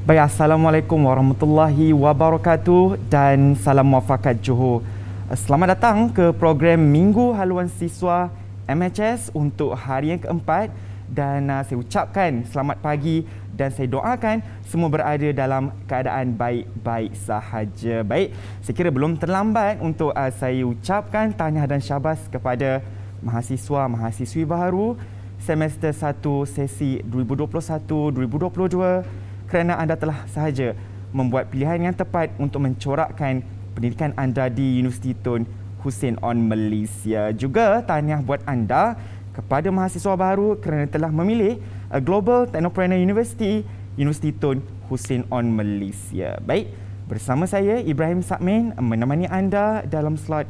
Baik, Assalamualaikum warahmatullahi wabarakatuh dan salam muafakat Johor. Selamat datang ke program Minggu Haluan Siswa MHS untuk hari yang keempat dan saya ucapkan selamat pagi dan saya doakan semua berada dalam keadaan baik-baik sahaja. Baik, saya kira belum terlambat untuk saya ucapkan tahniah dan syabas kepada mahasiswa-mahasiswi baru semester 1 sesi 2021-2022 kerana anda telah sahaja membuat pilihan yang tepat untuk mencorakkan pendidikan anda di Universiti Tun Hussein On Malaysia. Juga tahniah buat anda kepada mahasiswa baru kerana telah memilih Global Technopreneur University, Universiti Tun Hussein On Malaysia. Baik, bersama saya Ibrahim Sakmin menemani anda dalam slot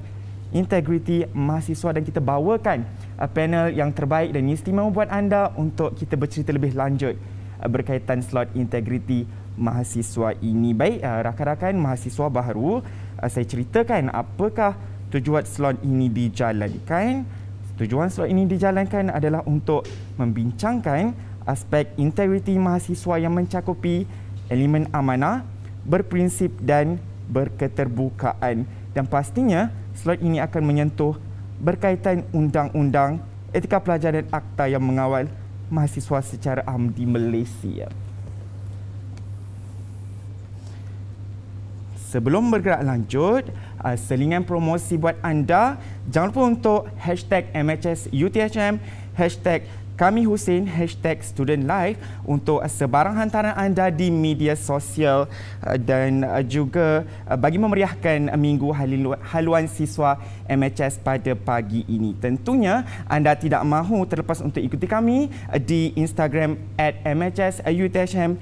Integriti Mahasiswa dan kita bawakan panel yang terbaik dan istimewa buat anda untuk kita bercerita lebih lanjut berkaitan slot integriti mahasiswa ini. Baik, rakan-rakan mahasiswa baru, saya ceritakan apakah tujuan slot ini dijalankan. Tujuan slot ini dijalankan adalah untuk membincangkan aspek integriti mahasiswa yang mencakupi elemen amanah, berprinsip dan berketerbukaan. Dan pastinya slot ini akan menyentuh berkaitan undang-undang, etika pelajar dan akta yang mengawal mahasiswa secara am di Malaysia. Sebelum bergerak lanjut, selingan promosi buat anda. Jangan lupa untuk hashtag MHS UTHM, hashtag Kami Hussein, hashtag Student Life untuk sebarang hantaran anda di media sosial dan juga bagi memeriahkan Minggu Haluan Siswa MHS pada pagi ini. Tentunya anda tidak mahu terlepas untuk ikuti kami di Instagram @MHSUTHM,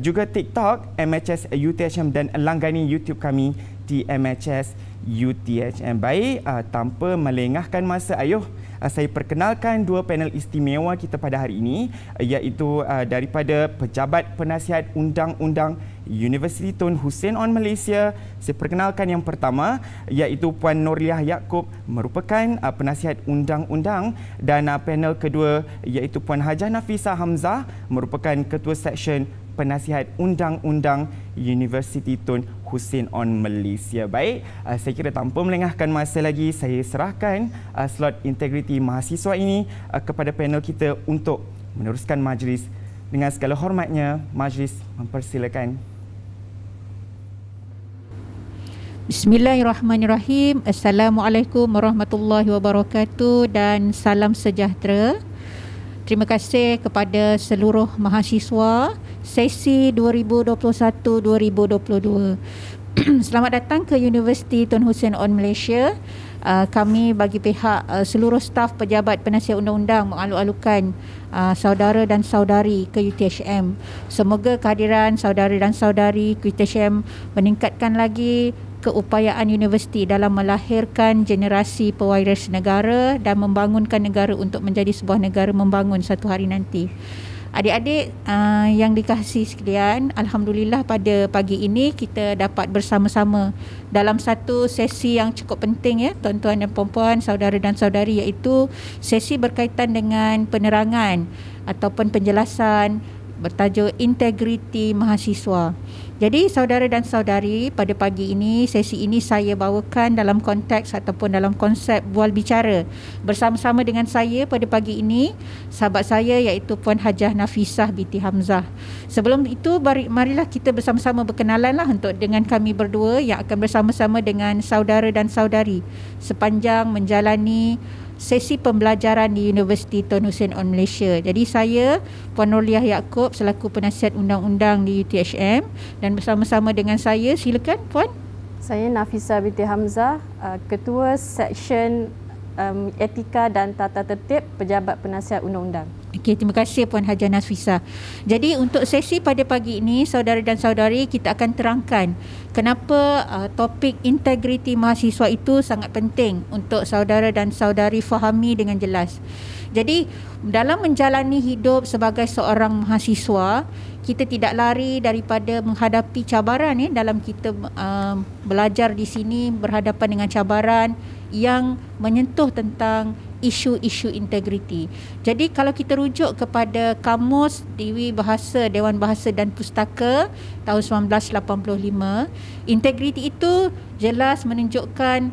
juga TikTok MHSUTHM dan langgani YouTube kami di MHS UTHM. Baik, tanpa melengahkan masa, ayuh saya perkenalkan dua panel istimewa kita pada hari ini, iaitu daripada Pejabat Penasihat Undang-Undang Universiti Tun Hussein On Malaysia. Saya perkenalkan yang pertama, iaitu Puan Nurliah Yaakob, merupakan penasihat undang-undang, dan panel kedua iaitu Puan Hajah Nafisah Hamzah, merupakan Ketua Seksyen Penasihat Undang-Undang Universiti Tun Hussein On Malaysia. Baik, saya kira tanpa melengahkan masa lagi, saya serahkan slot integriti mahasiswa ini kepada panel kita untuk meneruskan majlis. Dengan segala hormatnya, majlis mempersilakan. Bismillahirrahmanirrahim. Assalamualaikum warahmatullahi wabarakatuh dan salam sejahtera. Terima kasih kepada seluruh mahasiswa sesi 2021-2022. Selamat datang ke Universiti Tun Hussein On Malaysia. Kami bagi pihak seluruh staf pejabat penasihat undang-undang mengalu-alukan saudara dan saudari ke UTHM. Semoga kehadiran saudara dan saudari ke UTHM meningkatkan lagi keupayaan universiti dalam melahirkan generasi pewaris negara dan membangunkan negara untuk menjadi sebuah negara membangun satu hari nanti. Adik-adik yang dikasihi sekalian, alhamdulillah pada pagi ini kita dapat bersama-sama dalam satu sesi yang cukup penting, ya tuan-tuan dan puan-puan, saudara dan saudari, iaitu sesi berkaitan dengan penerangan ataupun penjelasan bertajuk integriti mahasiswa. Jadi saudara dan saudari, pada pagi ini, sesi ini saya bawakan dalam konteks ataupun dalam konsep bual bicara. Bersama-sama dengan saya pada pagi ini, sahabat saya iaitu Puan Hajah Nafisah binti Hamzah. Sebelum itu, marilah kita bersama-sama berkenalan untuk dengan kami berdua yang akan bersama-sama dengan saudara dan saudari sepanjang menjalani sesi pembelajaran di Universiti Tun Hussein On Malaysia. Jadi saya, Puan Nurliah Yaakob, selaku penasihat undang-undang di UTHM, dan bersama-sama dengan saya, silakan Puan. Saya Nafisah binti Hamzah, Ketua Seksyen Etika dan Tata Tertib Pejabat Penasihat Undang-Undang. Okey, terima kasih Puan Hajah Nafisah. Jadi untuk sesi pada pagi ini, saudara dan saudari, kita akan terangkan kenapa topik integriti mahasiswa itu sangat penting untuk saudara dan saudari fahami dengan jelas. Jadi dalam menjalani hidup sebagai seorang mahasiswa, kita tidak lari daripada menghadapi cabaran, dalam kita belajar di sini berhadapan dengan cabaran yang menyentuh tentang isu-isu integriti. Jadi kalau kita rujuk kepada Kamus Dewan Bahasa dan Pustaka tahun 1985, integriti itu jelas menunjukkan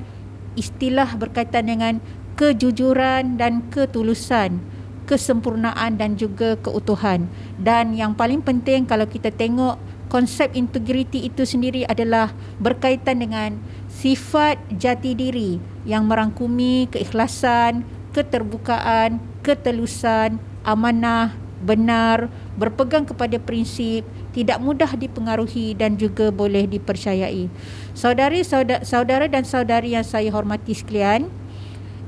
istilah berkaitan dengan kejujuran dan ketulusan, kesempurnaan dan juga keutuhan. Dan yang paling penting kalau kita tengok konsep integriti itu sendiri adalah berkaitan dengan sifat jati diri yang merangkumi keikhlasan, keterbukaan, ketelusan, amanah, benar, berpegang kepada prinsip, tidak mudah dipengaruhi dan juga boleh dipercayai. Saudara dan saudari yang saya hormati sekalian,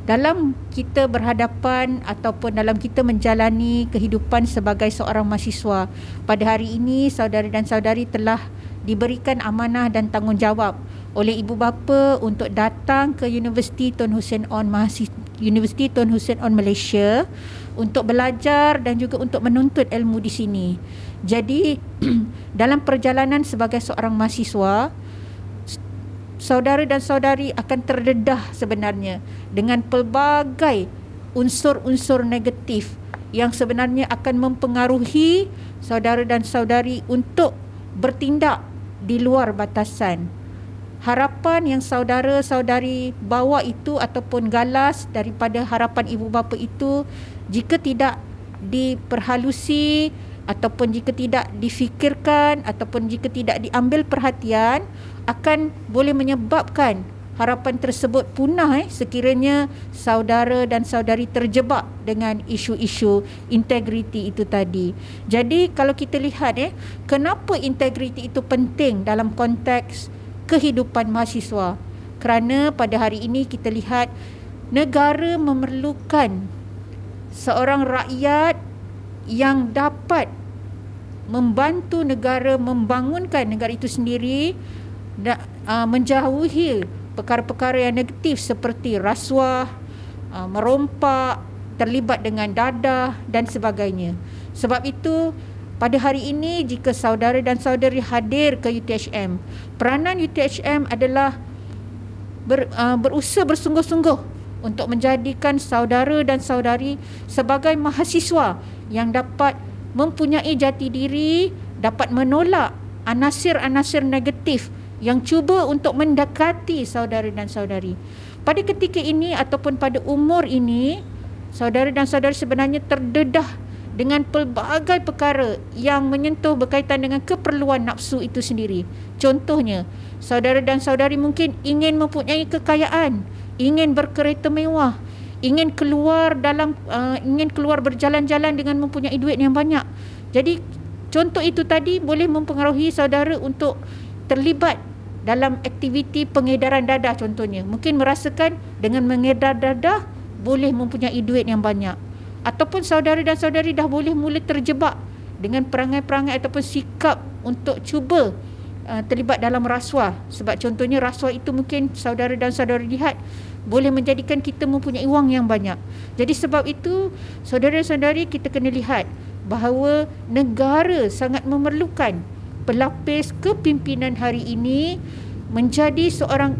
dalam kita berhadapan ataupun dalam kita menjalani kehidupan sebagai seorang mahasiswa, pada hari ini saudara dan saudari telah diberikan amanah dan tanggungjawab oleh ibu bapa untuk datang ke Universiti Tun Hussein On Malaysia untuk belajar dan juga untuk menuntut ilmu di sini. Jadi dalam perjalanan sebagai seorang mahasiswa, saudara dan saudari akan terdedah sebenarnya dengan pelbagai unsur-unsur negatif yang sebenarnya akan mempengaruhi saudara dan saudari untuk bertindak di luar batasan. Harapan yang saudara-saudari bawa itu ataupun galas daripada harapan ibu bapa itu, jika tidak diperhalusi ataupun jika tidak difikirkan ataupun jika tidak diambil perhatian, akan boleh menyebabkan harapan tersebut punah sekiranya saudara dan saudari terjebak dengan isu-isu integriti itu tadi. Jadi kalau kita lihat kenapa integriti itu penting dalam konteks kehidupan mahasiswa? Kerana pada hari ini kita lihat negara memerlukan seorang rakyat yang dapat membantu negara membangunkan negara itu sendiri, menjauhi perkara-perkara yang negatif seperti rasuah, merompak, terlibat dengan dadah dan sebagainya. Sebab itu pada hari ini jika saudara dan saudari hadir ke UTHM, peranan UTHM adalah berusaha bersungguh-sungguh untuk menjadikan saudara dan saudari sebagai mahasiswa yang dapat mempunyai jati diri, dapat menolak anasir-anasir negatif yang cuba untuk mendekati saudara dan saudari. Pada ketika ini ataupun pada umur ini, saudara dan saudari sebenarnya terdedah dengan pelbagai perkara yang menyentuh berkaitan dengan keperluan nafsu itu sendiri. Contohnya, saudara dan saudari mungkin ingin mempunyai kekayaan, ingin berkereta mewah, ingin keluar berjalan-jalan dengan mempunyai duit yang banyak. Jadi contoh itu tadi boleh mempengaruhi saudara untuk terlibat dalam aktiviti pengedaran dadah contohnya. Mungkin merasakan dengan mengedar dadah boleh mempunyai duit yang banyak. Ataupun saudara dan saudari dah boleh mula terjebak dengan perangai-perangai ataupun sikap untuk cuba terlibat dalam rasuah. Sebab contohnya rasuah itu mungkin saudara dan saudari lihat boleh menjadikan kita mempunyai wang yang banyak. Jadi sebab itu saudara-saudari kita kena lihat bahawa negara sangat memerlukan pelapis kepimpinan hari ini menjadi seorang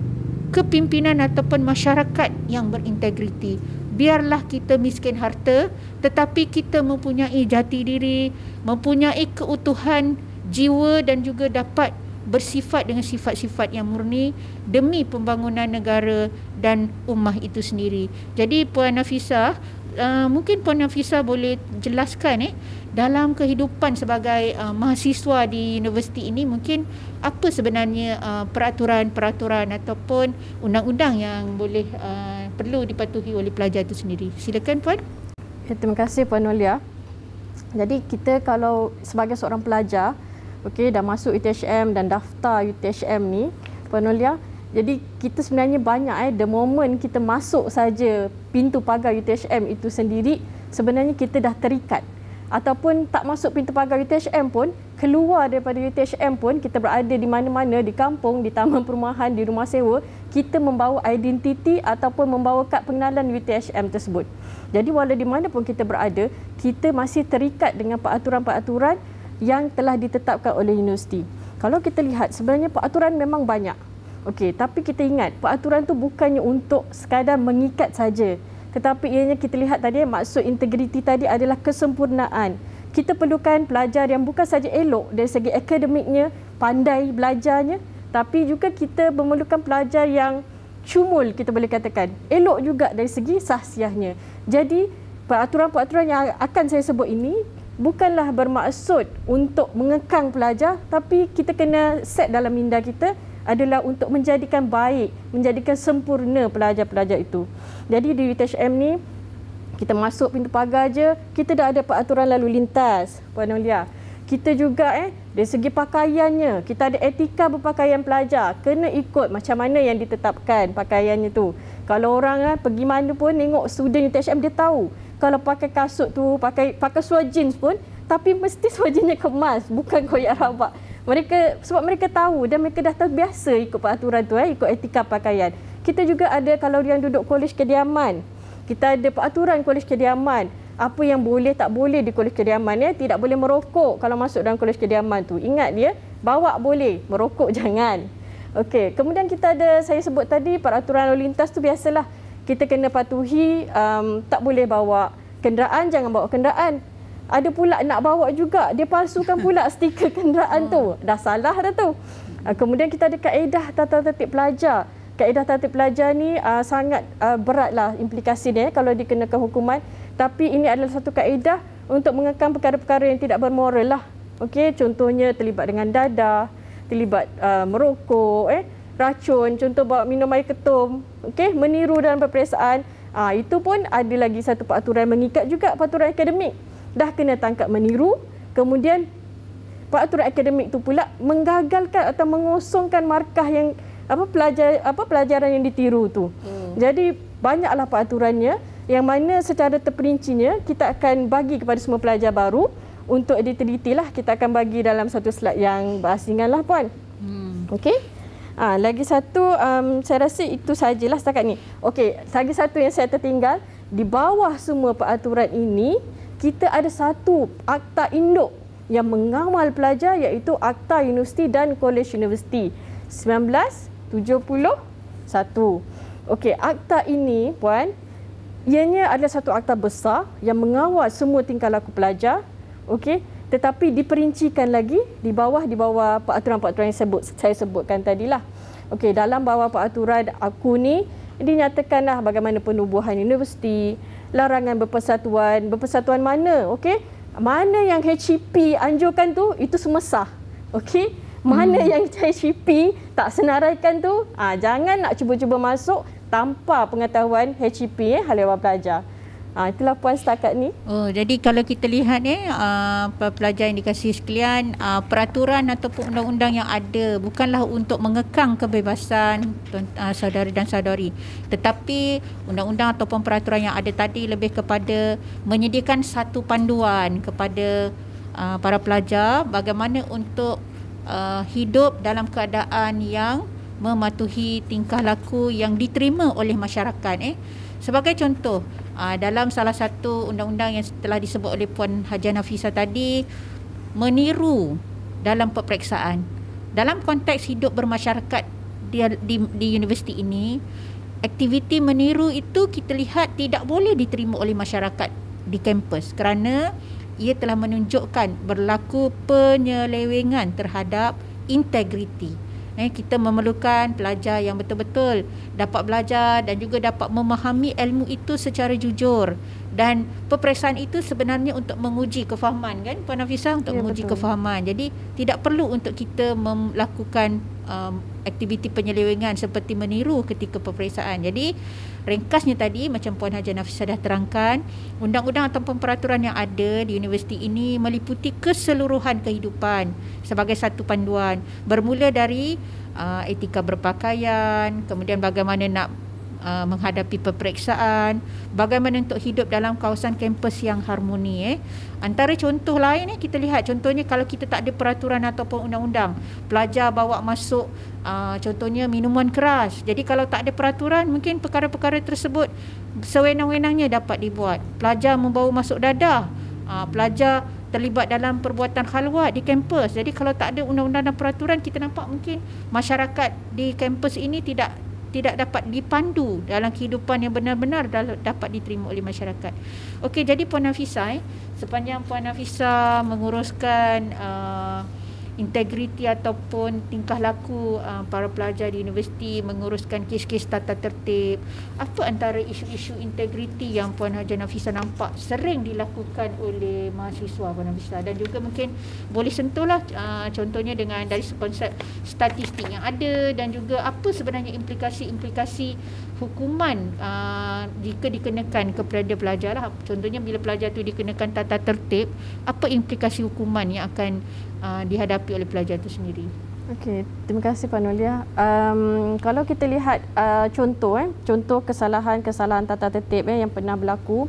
kepimpinan ataupun masyarakat yang berintegriti. Biarlah kita miskin harta, tetapi kita mempunyai jati diri, mempunyai keutuhan jiwa dan juga dapat bersifat dengan sifat-sifat yang murni demi pembangunan negara dan ummah itu sendiri. Jadi Puan Nafisah, mungkin Puan Nafisah boleh jelaskan dalam kehidupan sebagai mahasiswa di universiti ini, mungkin apa sebenarnya peraturan-peraturan ataupun undang-undang yang boleh perlu dipatuhi oleh pelajar itu sendiri. Silakan Puan. Ya, terima kasih Puan Nolia. Jadi kita kalau sebagai seorang pelajar, dah masuk UTHM dan daftar UTHM ni, Puan Nolia, jadi kita sebenarnya banyak the moment kita masuk saja pintu pagar UTHM itu sendiri, sebenarnya kita dah terikat. Ataupun tak masuk pintu pagar UTHM pun, keluar daripada UTHM pun, kita berada di mana-mana, di kampung, di taman perumahan, di rumah sewa, kita membawa identiti ataupun membawa kad pengenalan UTHM tersebut. Jadi walau di mana pun kita berada, kita masih terikat dengan peraturan-peraturan yang telah ditetapkan oleh universiti. Kalau kita lihat, sebenarnya peraturan memang banyak. Tapi kita ingat, peraturan tu bukannya untuk sekadar mengikat saja. tetapi ianya kita lihat tadi maksud integriti tadi adalah kesempurnaan. Kita perlukan pelajar yang bukan saja elok dari segi akademiknya, pandai belajarnya, tapi juga kita memerlukan pelajar yang syumul, kita boleh katakan. Elok juga dari segi sahsiahnya. Jadi peraturan-peraturan yang akan saya sebut ini bukanlah bermaksud untuk mengekang pelajar, tapi kita kena set dalam minda kita adalah untuk menjadikan baik, menjadikan sempurna pelajar-pelajar itu. Jadi di UTHM ni, kita masuk pintu pagar je, kita dah ada peraturan lalu lintas, Puan Nolia. Kita juga dari segi pakaiannya, kita ada etika berpakaian pelajar, kena ikut macam mana yang ditetapkan pakaiannya tu. Kalau orang pergi mana pun tengok student UTHM, dia tahu kalau pakai kasut tu, pakai seluar jeans pun, tapi mesti seluar jeansnya kemas, bukan koyak rabak. Sebab mereka tahu dan mereka dah terbiasa ikut peraturan tu, ikut etika pakaian. Kita juga ada kalau yang duduk kolej kediaman, kita ada peraturan kolej kediaman. Apa yang boleh tak boleh di kolej kediaman, tidak boleh merokok kalau masuk dalam kolej kediaman tu. Ingat dia, bawa boleh, merokok jangan. Okey, kemudian kita ada, saya sebut tadi peraturan lalu lintas tu biasalah. Kita kena patuhi, tak boleh bawa kenderaan, jangan bawa kenderaan. Ada pula nak bawa juga, dia palsukan pula stiker kenderaan tu. Dah salah dah tu. Kemudian kita ada kaedah tata tertib pelajar. Kaedah tata tertib pelajar ni sangat beratlah implikasi dia kalau dikenakan hukuman. Tapi ini adalah satu kaedah untuk mengekang perkara-perkara yang tidak bermoral lah. Okey, contohnya terlibat dengan dadah, terlibat merokok, racun, contoh bawa minum air ketum, okey, meniru dalam peperiksaan. Itu pun ada lagi satu peraturan mengikat juga, peraturan akademik. Dah kena tangkap meniru, kemudian peraturan akademik tu pula menggagalkan atau mengosongkan markah yang pelajaran yang ditiru tu. Jadi banyaklah peraturannya yang mana secara terperincinya kita akan bagi kepada semua pelajar baru untuk ditelitilah. Kita akan bagi dalam satu slide yang berasingan lah, Puan. Okey. Lagi satu, saya rasa itu sajalah setakat ni. Okey, lagi satu yang saya tertinggal, di bawah semua peraturan ini kita ada satu akta induk yang mengawal pelajar, iaitu Akta Universiti dan Kolej Universiti 1971. Okey, akta ini, Puan, ianya adalah satu akta besar yang mengawal semua tingkah laku pelajar. Okey, tetapi diperincikan lagi di bawah peraturan-peraturan yang saya sebutkan tadilah. Okey, dalam bawah peraturan aku ni dinyatakanlah bagaimana penubuhan universiti, larangan berpersatuan mana, okey? Mana yang HEP anjurkan tu, itu semua sah. Okey? Mana yang HEP tak senaraikan tu, jangan nak cuba-cuba masuk tanpa pengetahuan HEP, Hal-Ehwal Pelajar. Itulah, Puan, setakat ni. Jadi kalau kita lihat pelajar yang dikasihi sekalian, peraturan ataupun undang-undang yang ada bukanlah untuk mengekang kebebasan saudara dan saudari, tetapi undang-undang ataupun peraturan yang ada tadi lebih kepada menyediakan satu panduan kepada para pelajar bagaimana untuk hidup dalam keadaan yang mematuhi tingkah laku yang diterima oleh masyarakat. Sebagai contoh, dalam salah satu undang-undang yang telah disebut oleh Puan Hajiah Nafisah tadi, meniru dalam peperiksaan. Dalam konteks hidup bermasyarakat di universiti ini, aktiviti meniru itu kita lihat tidak boleh diterima oleh masyarakat di kampus kerana ia telah menunjukkan berlaku penyelewengan terhadap integriti. Kita memerlukan pelajar yang betul-betul dapat belajar dan juga dapat memahami ilmu itu secara jujur. Dan peperiksaan itu sebenarnya untuk menguji kefahaman, kan, Puan Nafisah, untuk menguji kefahaman. Jadi tidak perlu untuk kita melakukan aktiviti penyelewengan seperti meniru ketika peperiksaan. Jadi ringkasnya tadi, macam Puan Hajiah Nafisah dah terangkan, undang-undang ataupun peraturan yang ada di universiti ini meliputi keseluruhan kehidupan sebagai satu panduan, bermula dari etika berpakaian, kemudian bagaimana nak menghadapi peperiksaan, bagaimana untuk hidup dalam kawasan kampus yang harmoni. Antara contoh lain kita lihat, contohnya kalau kita tak ada peraturan ataupun undang-undang, pelajar bawa masuk contohnya minuman keras. Jadi kalau tak ada peraturan, mungkin perkara-perkara tersebut sewenang-wenangnya dapat dibuat. Pelajar membawa masuk dadah, pelajar terlibat dalam perbuatan khalwat di kampus. Jadi kalau tak ada undang-undang dan peraturan, kita nampak mungkin masyarakat di kampus ini tidak tidak dapat dipandu dalam kehidupan yang benar-benar dapat diterima oleh masyarakat. Okey, jadi Puan Nafisah, sepanjang Puan Nafisah menguruskan integriti ataupun tingkah laku para pelajar di universiti, menguruskan kes-kes tata tertib, apa antara isu-isu integriti yang Puan Haja Nafisah nampak sering dilakukan oleh mahasiswa Puan Nafisah, dan juga mungkin boleh sentuhlah contohnya dengan dari konsep statistik yang ada, dan juga apa sebenarnya implikasi-implikasi hukuman jika dikenakan kepada pelajar lah. Contohnya bila pelajar tu dikenakan tata tertib, apa implikasi hukuman yang akan dihadapi oleh pelajar itu sendiri. Okey, terima kasih Puan Nolia. Kalau kita lihat contoh kesalahan-kesalahan tata tertib yang pernah berlaku.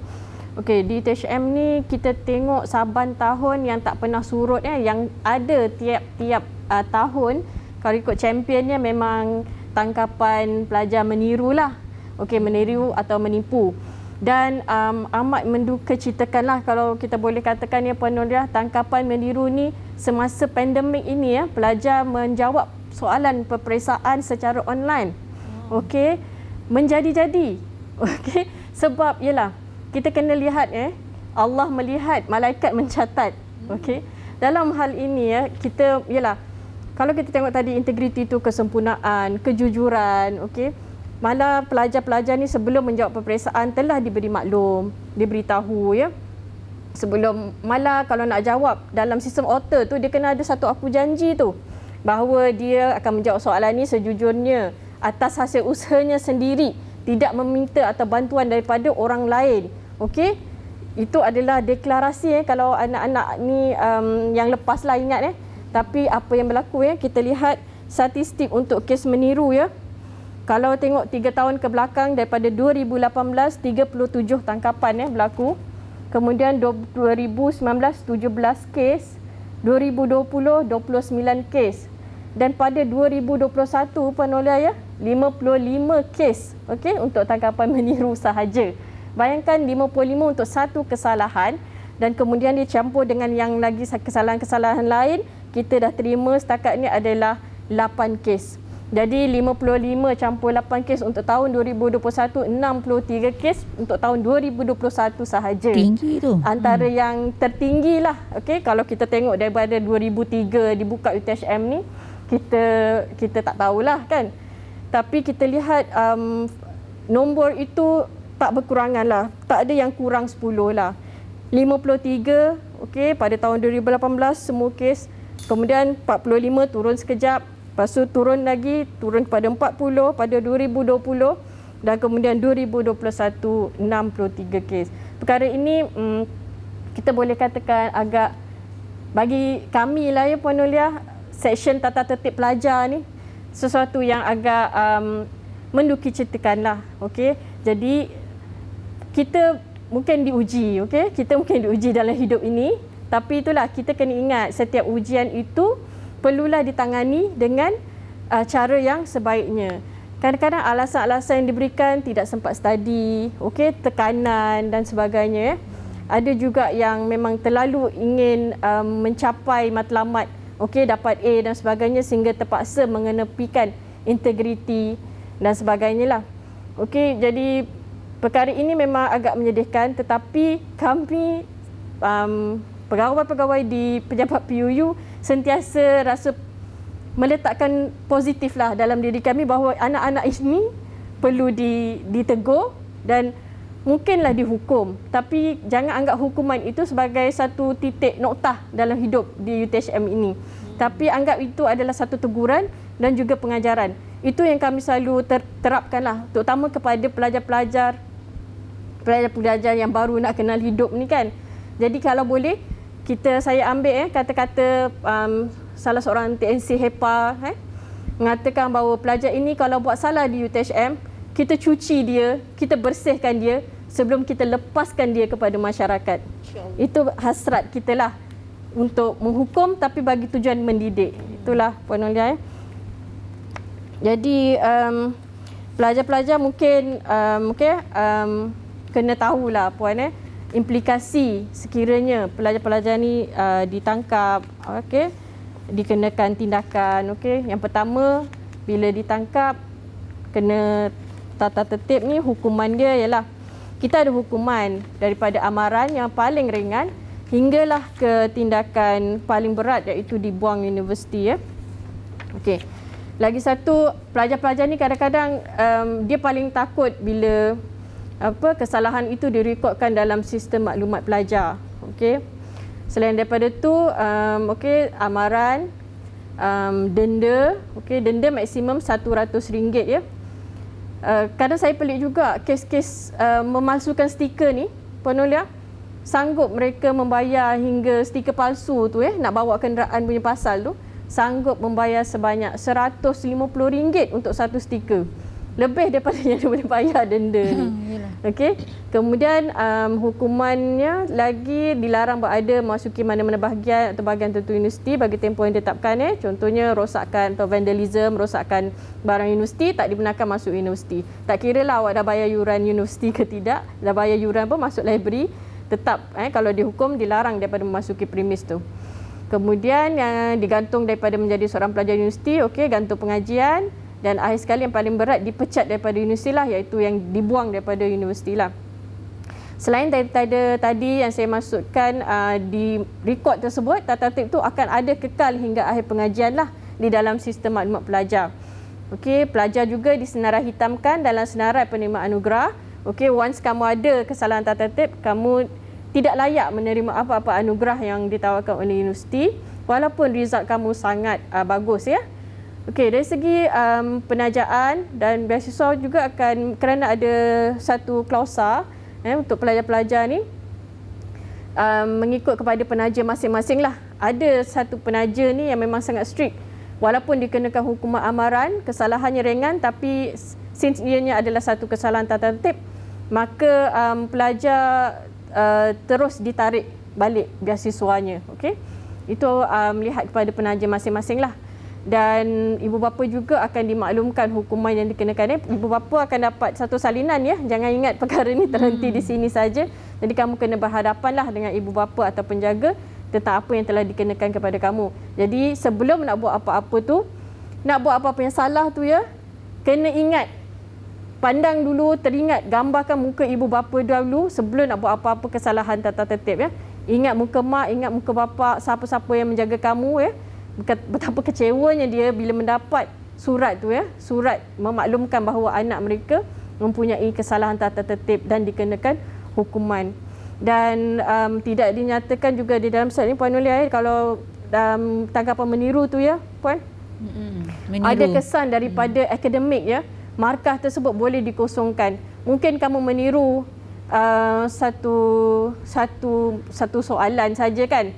Okey, di THM ni kita tengok saban tahun yang tak pernah surut yang ada tiap-tiap tahun. Kalau ikut championnya memang tangkapan pelajar menirulah. Okey, meniru atau menipu. Dan amat mendukacitakanlah kalau kita boleh katakan ya Puan Nolia, tangkapan meniru ni semasa pandemik ini pelajar menjawab soalan peperiksaan secara online. Okey, menjadi-jadi. Okey, sebab ialah kita kena lihat Allah melihat, malaikat mencatat. Okey, dalam hal ini kita ialah kalau kita tengok tadi integriti itu kesempurnaan, kejujuran, okey. Malah pelajar-pelajar ni sebelum menjawab peperiksaan telah diberi maklum, diberitahu sebelum, malah kalau nak jawab dalam sistem auto tu dia kena ada satu aku janji tu bahawa dia akan menjawab soalan ni sejujurnya atas hasil usahanya sendiri, tidak meminta atau bantuan daripada orang lain. Okey, itu adalah deklarasi kalau anak-anak ni yang lepas lah ingat tapi apa yang berlaku kita lihat statistik untuk kes meniru Kalau tengok 3 tahun ke belakang, daripada 2018 37 tangkapan berlaku. Kemudian 2019 17 kes, 2020 29 kes. Dan pada 2021 Puan Nolia 55 kes untuk tangkapan meniru sahaja. Bayangkan 55 untuk satu kesalahan, dan kemudian dicampur dengan yang lagi kesalahan-kesalahan lain. Kita dah terima setakat ni adalah 8 kes. Jadi 55 campur 8 kes untuk tahun 2021, 63 kes untuk tahun 2021 sahaja. Tinggi tu. Antara yang tertinggi lah. Okey, kalau kita tengok daripada 2003 dibuka UTHM ni, kita tak tahulah kan. Tapi kita lihat nombor itu tak berkurangan lah. Tak ada yang kurang 10 lah. 53 pada tahun 2018 semua kes. Kemudian 45 turun sekejap. Lepas tu turun kepada 40 pada 2020, dan kemudian 2021 63 kes. Perkara ini kita boleh katakan agak bagi kami lah Puan Nolia, seksyen tata tertib pelajar ni sesuatu yang agak mendukacitakan lah. Okey, jadi kita mungkin diuji, kita mungkin diuji dalam hidup ini, tapi itulah kita kena ingat setiap ujian itu perlulah ditangani dengan cara yang sebaiknya. Kadang-kadang alasan-alasan yang diberikan tidak sempat study, tekanan dan sebagainya. Ada juga yang memang terlalu ingin mencapai matlamat, dapat A dan sebagainya, sehingga terpaksa mengenepikan integriti dan sebagainya lah. Jadi perkara ini memang agak menyedihkan, tetapi kami pegawai-pegawai di pejabat PUU sentiasa rasa meletakkan positif lah dalam diri kami bahawa anak-anak ini perlu ditegur dan mungkinlah dihukum. Tapi jangan anggap hukuman itu sebagai satu titik noktah dalam hidup di UTHM ini. Tapi anggap itu adalah satu teguran dan juga pengajaran. Itu yang kami selalu terapkanlah, terutama kepada pelajar-pelajar yang baru nak kenal hidup ni kan. Jadi kalau boleh, saya ambil kata-kata salah seorang TNC HEPA mengatakan bahawa pelajar ini kalau buat salah di UTHM, kita cuci dia, kita bersihkan dia sebelum kita lepaskan dia kepada masyarakat. Itu hasrat kita lah, untuk menghukum tapi bagi tujuan mendidik. Itulah Puan Nolia. Jadi pelajar-pelajar mungkin kena tahulah Puan implikasi sekiranya pelajar-pelajar ni ditangkap, dikenakan tindakan. Yang pertama, bila ditangkap, kena tata tertib ni, hukuman dia ialah kita ada hukuman daripada amaran yang paling ringan hinggalah ke tindakan paling berat iaitu dibuang universiti ya. Okey. Lagi satu, pelajar-pelajar ni kadang-kadang dia paling takut bila kesalahan itu direkodkan dalam sistem maklumat pelajar. Okey. Selain daripada tu amaran, denda, denda maksimum RM100 ya. Kadang saya pelik juga kes-kes memalsukan stiker ni, Puan Nolia, sanggup mereka membayar hingga stiker palsu tu nak bawa kenderaan punya pasal tu, sanggup membayar sebanyak RM150 untuk satu stiker. Lebih daripada yang dia boleh bayar denda ni. Okey. Kemudian hukumannya lagi dilarang berada memasuki mana-mana bahagian atau bahagian tertentu universiti bagi tempoh yang ditetapkan. Contohnya rosakkan atau vandalism, rosakkan barang universiti, tak dibenarkan masuk universiti. Tak kira lah awak dah bayar yuran universiti ke tidak, dah bayar yuran pun masuk library, tetap kalau dihukum dilarang daripada memasuki premis tu. Kemudian yang digantung daripada menjadi seorang pelajar universiti, gantung pengajian. Dan akhir sekali yang paling berat, dipecat daripada universiti lah, iaitu yang dibuang daripada universiti lah. Selain daripada tadi yang saya maksudkan di rekod tersebut, tata tertib itu akan ada kekal hingga akhir pengajian lah di dalam sistem maklumat pelajar. Pelajar juga disenarai hitamkan dalam senarai penerima anugerah. Once kamu ada kesalahan tata tertib, kamu tidak layak menerima apa-apa anugerah yang ditawarkan oleh universiti walaupun result kamu sangat bagus ya. Dari segi penajaan dan beasiswa juga akan, kerana ada satu klausa untuk pelajar-pelajar ni mengikut kepada penaja masing-masing lah. Ada satu penaja ni yang memang sangat strict. Walaupun dikenakan hukuman amaran, kesalahannya ringan, tapi since ianya adalah satu kesalahan tata tertib, maka pelajar terus ditarik balik beasiswanya. Itu melihat kepada penaja masing-masing lah. Dan ibu bapa juga akan dimaklumkan hukuman yang dikenakan. Ibu bapa akan dapat satu salinan ya. Jangan ingat perkara ni terhenti di sini saja. Jadi kamu kena berhadapanlah dengan ibu bapa atau penjaga tentang apa yang telah dikenakan kepada kamu. Jadi sebelum nak buat apa-apa tu, nak buat apa-apa yang salah tu ya, kena ingat, pandang dulu, teringat, gambarkan muka ibu bapa dahulu sebelum nak buat apa-apa kesalahan tata tertib ya. Ingat muka mak, ingat muka bapa, siapa-siapa yang menjaga kamu ya. Betapa kecewanya dia bila mendapat surat tu ya, surat memaklumkan bahawa anak mereka mempunyai kesalahan tata tertib dan dikenakan hukuman. Dan tidak dinyatakan juga di dalam surat ni Puan Nolia, kalau tanggapan meniru tu ya Puan, ada kesan daripada akademik ya, markah tersebut boleh dikosongkan. Mungkin kamu meniru satu soalan saja kan,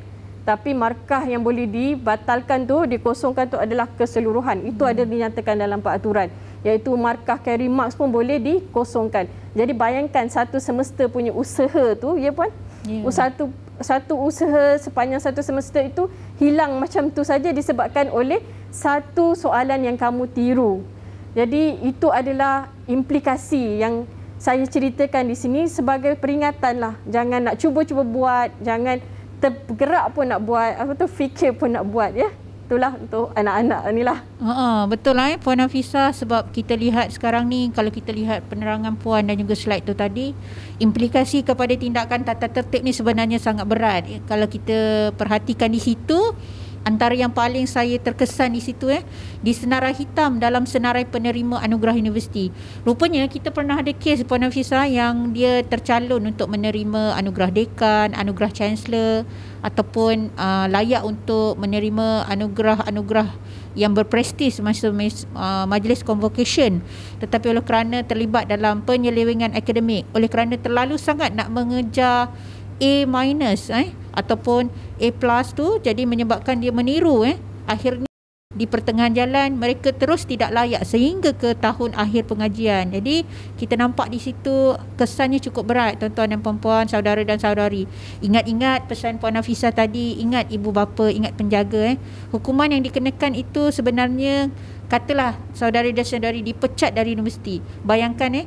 tapi markah yang boleh dibatalkan tu, dikosongkan tu adalah keseluruhan. Itu ada dinyatakan dalam peraturan, iaitu markah carry marks pun boleh dikosongkan. Jadi bayangkan satu semester punya usaha tu ya Puan, satu usaha sepanjang satu semester itu hilang macam tu saja disebabkan oleh satu soalan yang kamu tiru. Jadi itu adalah implikasi yang saya ceritakan di sini sebagai peringatan lah. Jangan nak cuba-cuba buat, jangan tergerak pun nak buat, fikir pun nak buat ya. Itulah untuk anak-anak ni lah. Betul lah Puan Hafizah, sebab kita lihat sekarang ni, kalau kita lihat penerangan Puan dan juga slide tu tadi, implikasi kepada tindakan tata tertib ni sebenarnya sangat berat. Kalau kita perhatikan di situ, antara yang paling saya terkesan di situ di senarai hitam dalam senarai penerima anugerah universiti. Rupanya kita pernah ada kes Puan Hafizah yang dia tercalon untuk menerima anugerah dekan, anugerah chancellor ataupun layak untuk menerima anugerah-anugerah yang berprestis masa majlis convocation, tetapi oleh kerana terlibat dalam penyelewengan akademik, oleh kerana terlalu sangat nak mengejar A- ataupun A+ tu, jadi menyebabkan dia meniru akhirnya di pertengahan jalan mereka terus tidak layak sehingga ke tahun akhir pengajian. Jadi kita nampak di situ kesannya cukup berat tuan-tuan dan puan-puan, saudara dan saudari. Ingat-ingat pesan Puan Hafizah tadi, ingat ibu bapa, ingat penjaga. Hukuman yang dikenakan itu sebenarnya, katalah saudari dan saudari dipecat dari universiti. Bayangkan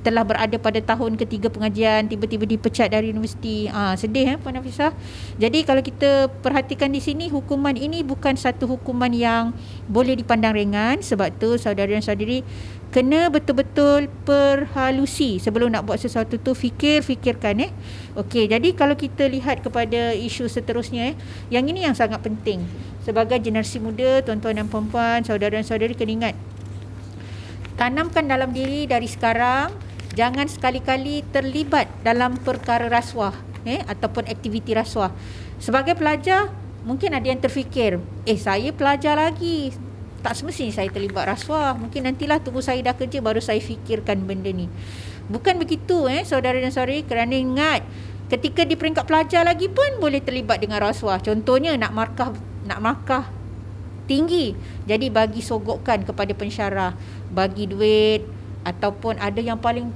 telah berada pada tahun ketiga pengajian tiba-tiba dipecat dari universiti. Sedih Puan Nafisah. Jadi kalau kita perhatikan di sini, hukuman ini bukan satu hukuman yang boleh dipandang ringan. Sebab tu saudara dan saudari kena betul-betul perhalusi sebelum nak buat sesuatu tu, fikirkan. Okey, jadi kalau kita lihat kepada isu seterusnya, yang ini yang sangat penting. Sebagai generasi muda, tuan-tuan dan puan-puan, saudara dan saudari kena ingat, tanamkan dalam diri dari sekarang, jangan sekali-kali terlibat dalam perkara rasuah ataupun aktiviti rasuah. Sebagai pelajar, mungkin ada yang terfikir, saya pelajar lagi, tak semestinya saya terlibat rasuah. Mungkin nantilah tunggu saya dah kerja baru saya fikirkan benda ni. Bukan begitu saudara dan saudari, kerana ingat ketika di peringkat pelajar lagi pun boleh terlibat dengan rasuah. Contohnya nak markah tinggi, jadi bagi sogokkan kepada pensyarah, bagi duit, ataupun ada yang paling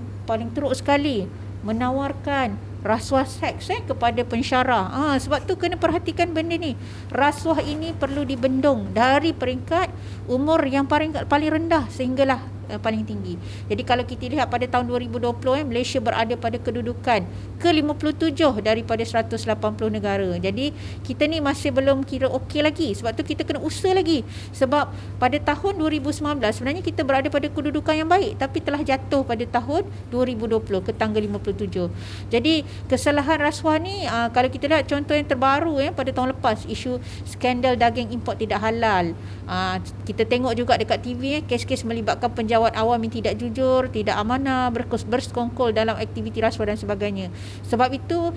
teruk sekali menawarkan rasuah seks kepada pensyarah. Sebab tu kena perhatikan benda ni. Rasuah ini perlu dibendung dari peringkat umur yang paling rendah sehinggalah paling tinggi. Jadi kalau kita lihat pada tahun 2020 Malaysia berada pada kedudukan ke-57 daripada 180 negara. Jadi kita ni masih belum kira okey lagi. Sebab tu kita kena usaha lagi. Sebab pada tahun 2019 sebenarnya kita berada pada kedudukan yang baik, tapi telah jatuh pada tahun 2020 ke tangga 57. Jadi kesalahan rasuah ni kalau kita lihat contoh yang terbaru pada tahun lepas, isu skandal daging import tidak halal. Kita tengok juga dekat TV kes-kes melibatkan penjawat awam yang tidak jujur, tidak amanah, bersekongkol dalam aktiviti rasuah dan sebagainya. Sebab itu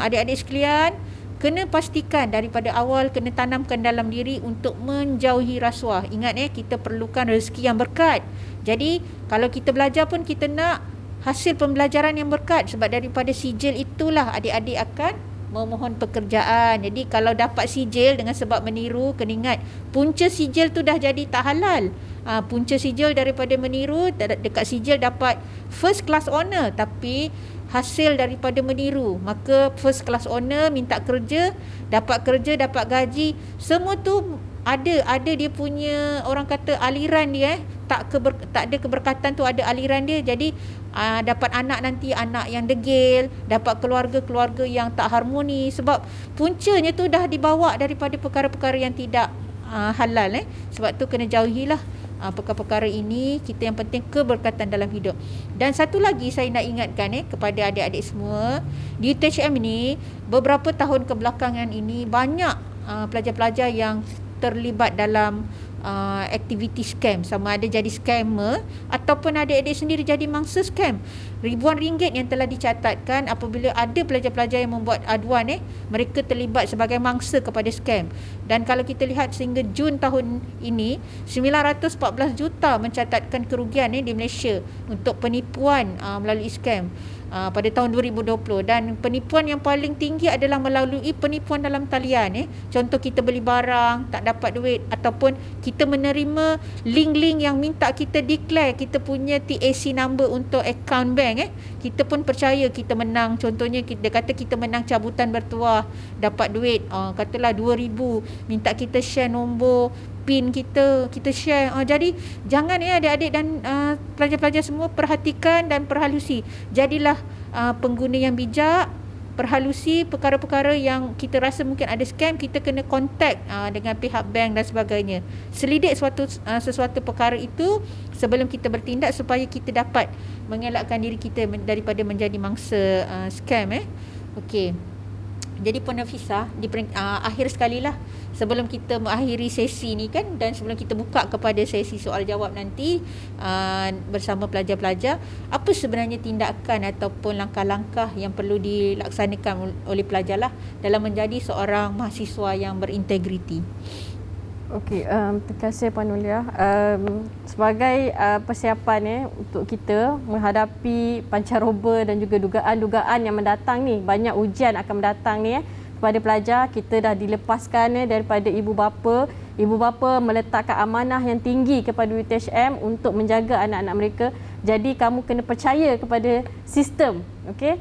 adik-adik sekalian, kena pastikan daripada awal, kena tanamkan dalam diri untuk menjauhi rasuah. Ingat kita perlukan rezeki yang berkat. Jadi kalau kita belajar pun kita nak hasil pembelajaran yang berkat, sebab daripada sijil itulah adik-adik akan memohon pekerjaan. Jadi kalau dapat sijil dengan sebab meniru, kena ingat punca sijil tu dah jadi tak halal. Punca sijil daripada meniru, dekat sijil dapat first class honor, tapi hasil daripada meniru, maka first class honor, minta kerja, dapat gaji, semua tu ada dia punya, orang kata aliran dia tak ada keberkatan tu, ada aliran dia. Jadi dapat anak nanti anak yang degil, dapat keluarga yang tak harmoni, sebab puncanya tu dah dibawa daripada perkara-perkara yang tidak halal. Sebab tu kena jauhilah perkara-perkara ini. Kita yang penting keberkatan dalam hidup. Dan satu lagi saya nak ingatkan kepada adik-adik semua, di UTHM ini beberapa tahun kebelakangan ini banyak pelajar-pelajar yang terlibat dalam aktiviti scam, sama ada jadi scammer ataupun adik-adik sendiri jadi mangsa scam. Ribuan ringgit yang telah dicatatkan apabila ada pelajar-pelajar yang membuat aduan mereka terlibat sebagai mangsa kepada scam. Dan kalau kita lihat sehingga Jun tahun ini 914 juta mencatatkan kerugian di Malaysia untuk penipuan melalui scam pada tahun 2020. Dan penipuan yang paling tinggi adalah melalui penipuan dalam talian. Contoh kita beli barang tak dapat duit, ataupun kita menerima link-link yang minta kita declare kita punya TAC number untuk account bank. Kita pun percaya kita menang. Contohnya dia kata kita menang cabutan bertuah, dapat duit katalah 2,000, minta kita share nombor PIN kita share. Jadi jangan adik-adik dan pelajar-pelajar semua perhatikan dan perhalusi. Jadilah pengguna yang bijak, perhalusi perkara-perkara yang kita rasa mungkin ada scam, kita kena kontak dengan pihak bank dan sebagainya. Selidik sesuatu perkara itu sebelum kita bertindak, supaya kita dapat mengelakkan diri kita daripada menjadi mangsa scam. Okey. Jadi Puan Nafisah, akhir sekali lah sebelum kita mengakhiri sesi ni kan, dan sebelum kita buka kepada sesi soal jawab nanti bersama pelajar-pelajar, apa sebenarnya tindakan ataupun langkah-langkah yang perlu dilaksanakan oleh pelajar lah dalam menjadi seorang mahasiswa yang berintegriti? Okey, terima kasih Puan Nulia. Sebagai persiapan untuk kita menghadapi pancaroba dan juga dugaan-dugaan yang mendatang ni, banyak ujian akan mendatang ni kepada pelajar, kita dah dilepaskan daripada ibu bapa. Ibu bapa meletakkan amanah yang tinggi kepada UTHM untuk menjaga anak-anak mereka. Jadi kamu kena percaya kepada sistem. Okey?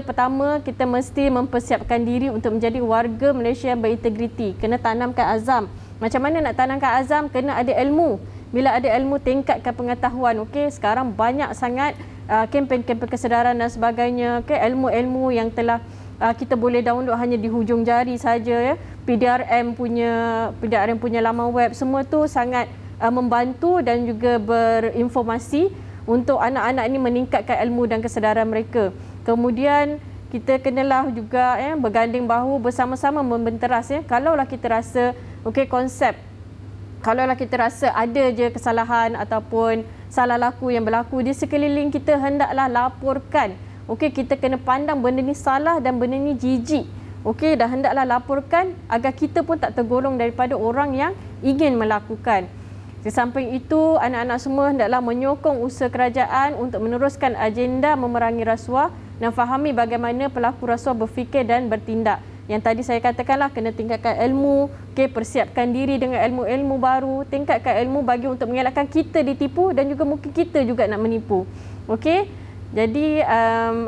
Pertama, kita mesti mempersiapkan diri untuk menjadi warga Malaysia yang berintegriti. Kena tanamkan azam. Macam mana nak tanamkan azam? Kena ada ilmu. Bila ada ilmu, tingkatkan pengetahuan. Okey, sekarang banyak sangat kempen-kempen kesedaran dan sebagainya, ilmu-ilmu yang telah kita boleh download hanya di hujung jari saja, ya. PDRM punya laman web, semua tu sangat membantu dan juga berinformasi untuk anak-anak ini meningkatkan ilmu dan kesedaran mereka. Kemudian kita kenalah juga berganding bahu bersama-sama membenteras, ya. Kalaulah kita rasa kalaulah kita rasa ada je kesalahan ataupun salah laku yang berlaku di sekeliling kita, hendaklah laporkan. Kita kena pandang benda ni salah dan benda ni jijik. Dan hendaklah laporkan agar kita pun tak tergolong daripada orang yang ingin melakukan. Di samping itu, anak-anak semua hendaklah menyokong usaha kerajaan untuk meneruskan agenda memerangi rasuah dan fahami bagaimana pelaku rasuah berfikir dan bertindak. Yang tadi saya katakanlah, kena tingkatkan ilmu, persiapkan diri dengan ilmu-ilmu baru, tingkatkan ilmu bagi untuk mengelakkan kita ditipu dan juga mungkin kita juga nak menipu. Jadi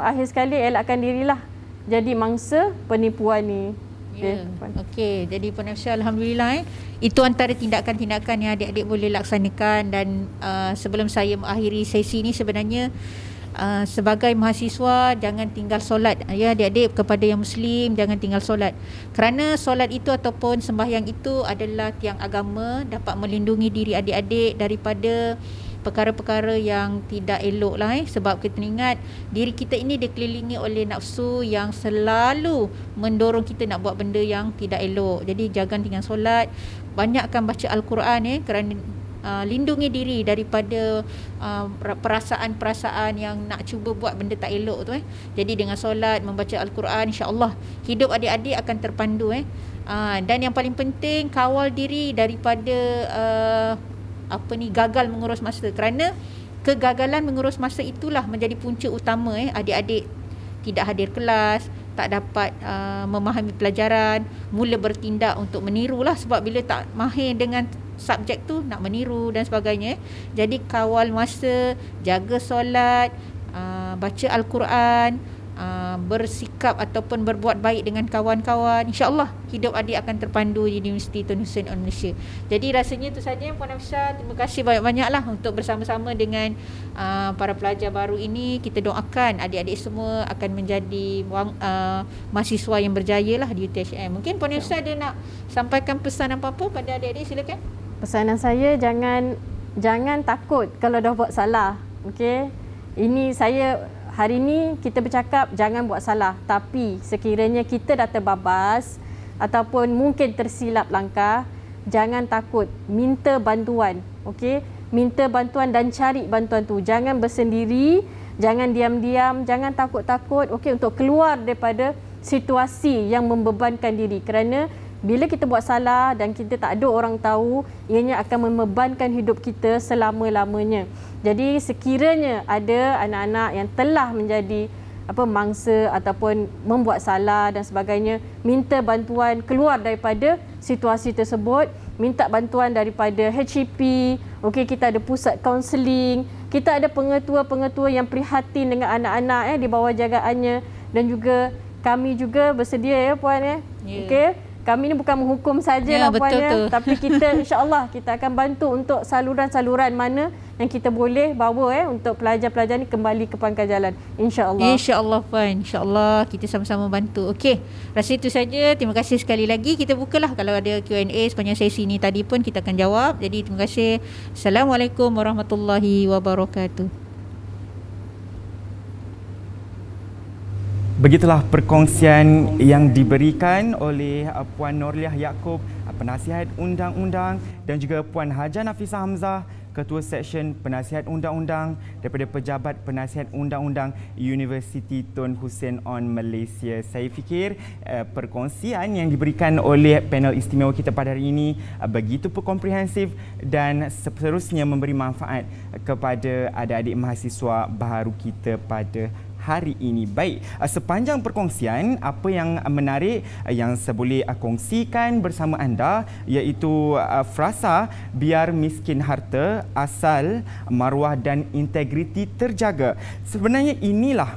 akhir sekali elakkan dirilah jadi mangsa penipuan ni. Jadi Puan Hafsah, alhamdulillah, itu antara tindakan-tindakan yang adik-adik boleh laksanakan. Dan sebelum saya mengakhiri sesi ni, sebenarnya sebagai mahasiswa jangan tinggal solat, ya adik-adik. Kepada yang muslim, jangan tinggal solat, kerana solat itu ataupun sembahyang itu adalah tiang agama, dapat melindungi diri adik-adik daripada perkara-perkara yang tidak elok lah, sebab kita ingat diri kita ini dikelilingi oleh nafsu yang selalu mendorong kita nak buat benda yang tidak elok. Jadi jangan tinggal solat, banyakkan baca Al-Quran, kerana lindungi diri daripada perasaan-perasaan yang nak cuba buat benda tak elok tu. Jadi dengan solat, membaca Al-Quran, insya-Allah hidup adik-adik akan terpandu. Dan yang paling penting, kawal diri daripada gagal mengurus masa, kerana kegagalan mengurus masa itulah menjadi punca utama adik-adik tidak hadir kelas, tak dapat memahami pelajaran, mula bertindak untuk meniru lah, sebab bila tak mahir dengan subjek tu nak meniru dan sebagainya. Jadi kawal masa, jaga solat, baca Al-Quran, bersikap ataupun berbuat baik dengan kawan-kawan, insya-Allah hidup adik akan terpandu di Universiti Tun Hussein On Malaysia. Jadi rasanya itu saja Puan Hafsah. Terima kasih banyak-banyaklah untuk bersama-sama dengan para pelajar baru ini. Kita doakan adik-adik semua akan menjadi mahasiswa yang berjaya lah di UTHM. Mungkin Puan Hafsah ada nak sampaikan pesan apa-apa pada adik-adik, silakan. Pesanan saya, jangan takut kalau dah buat salah. Ini saya hari ini kita bercakap jangan buat salah, tapi sekiranya kita dah terbabas ataupun mungkin tersilap langkah, jangan takut, minta bantuan. Minta bantuan dan cari bantuan tu. Jangan bersendiri, jangan diam-diam, jangan takut-takut untuk keluar daripada situasi yang membebankan diri. Kerana bila kita buat salah dan kita tak ada orang tahu, ianya akan membebankan hidup kita selama-lamanya. Jadi sekiranya ada anak-anak yang telah menjadi mangsa ataupun membuat salah dan sebagainya, minta bantuan keluar daripada situasi tersebut. Minta bantuan daripada HEP. Kita ada pusat kaunseling, kita ada pengetua-pengetua yang prihatin dengan anak-anak di bawah jagaannya, dan juga kami juga bersedia Puan. Kami ni bukan menghukum sajalah Puan, tapi kita insya-Allah kita akan bantu untuk saluran-saluran mana yang kita boleh bawa untuk pelajar-pelajar ni kembali ke pangkal jalan, insya-Allah. Insya-Allah Puan, insya-Allah kita sama-sama bantu. Rasa itu saja. Terima kasih sekali lagi. Kita bukalah kalau ada Q&A sepanjang sesi ni tadi pun kita akan jawab. Jadi terima kasih. Assalamualaikum warahmatullahi wabarakatuh. Begitulah perkongsian yang diberikan oleh Puan Norliah Yaakob, penasihat undang-undang, dan juga Puan Haja Nafisah Hamzah, Ketua Seksyen Penasihat Undang-Undang daripada Pejabat Penasihat Undang-Undang Universiti Tun Hussein On Malaysia. Saya fikir perkongsian yang diberikan oleh panel istimewa kita pada hari ini begitu komprehensif dan seterusnya memberi manfaat kepada adik-adik mahasiswa baharu kita pada hari ini. Baik, sepanjang perkongsian, apa yang menarik yang saya boleh kongsikan bersama anda iaitu frasa biar miskin harta, asal maruah dan integriti terjaga. Sebenarnya inilah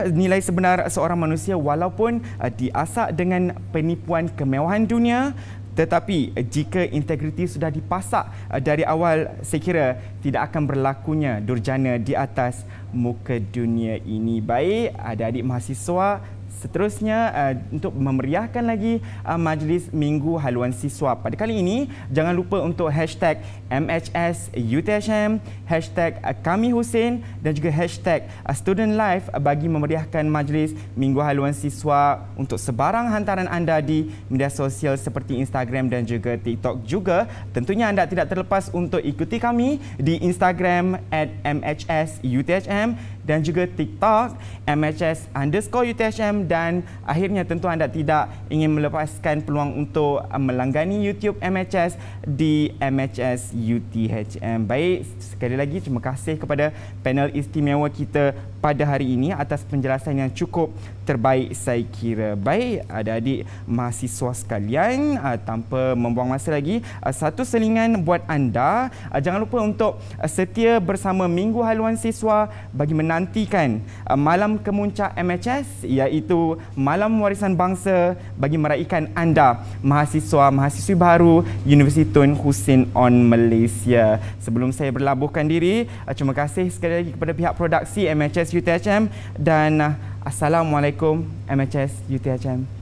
nilai sebenar seorang manusia, walaupun diasak dengan penipuan kemewahan dunia, Tetapi jika integriti sudah dipasak dari awal, saya kira tidak akan berlakunya durjana di atas muka dunia ini. Baik, adik-adik mahasiswa, seterusnya untuk memeriahkan lagi majlis Minggu Haluan Siswa pada kali ini, jangan lupa untuk hashtag MHS UTHM, hashtag Kami Hussein dan juga hashtag Student Life bagi memeriahkan majlis Minggu Haluan Siswa untuk sebarang hantaran anda di media sosial seperti Instagram dan juga TikTok. Juga tentunya anda tidak terlepas untuk ikuti kami di Instagram @MHS_UTHM dan juga TikTok MHS_UTHM, dan akhirnya tentu anda tidak ingin melepaskan peluang untuk melanggani YouTube MHS di MHS UTHM. Baik, sekali lagi terima kasih kepada panel istimewa kita pada hari ini atas penjelasan yang cukup terbaik saya kira. Baik, adik-adik mahasiswa sekalian, tanpa membuang masa lagi, satu selingan buat anda. Jangan lupa untuk setia bersama Minggu Haluan Siswa bagi menantikan malam kemuncak MHS, iaitu Malam Warisan Bangsa bagi meraihkan anda mahasiswa-mahasiswi baru Universiti Tun Hussein On Malaysia. Sebelum saya berlabuhkan diri, terima kasih sekali lagi kepada pihak produksi MHS UTHM dan Assalamualaikum MHS UTHM.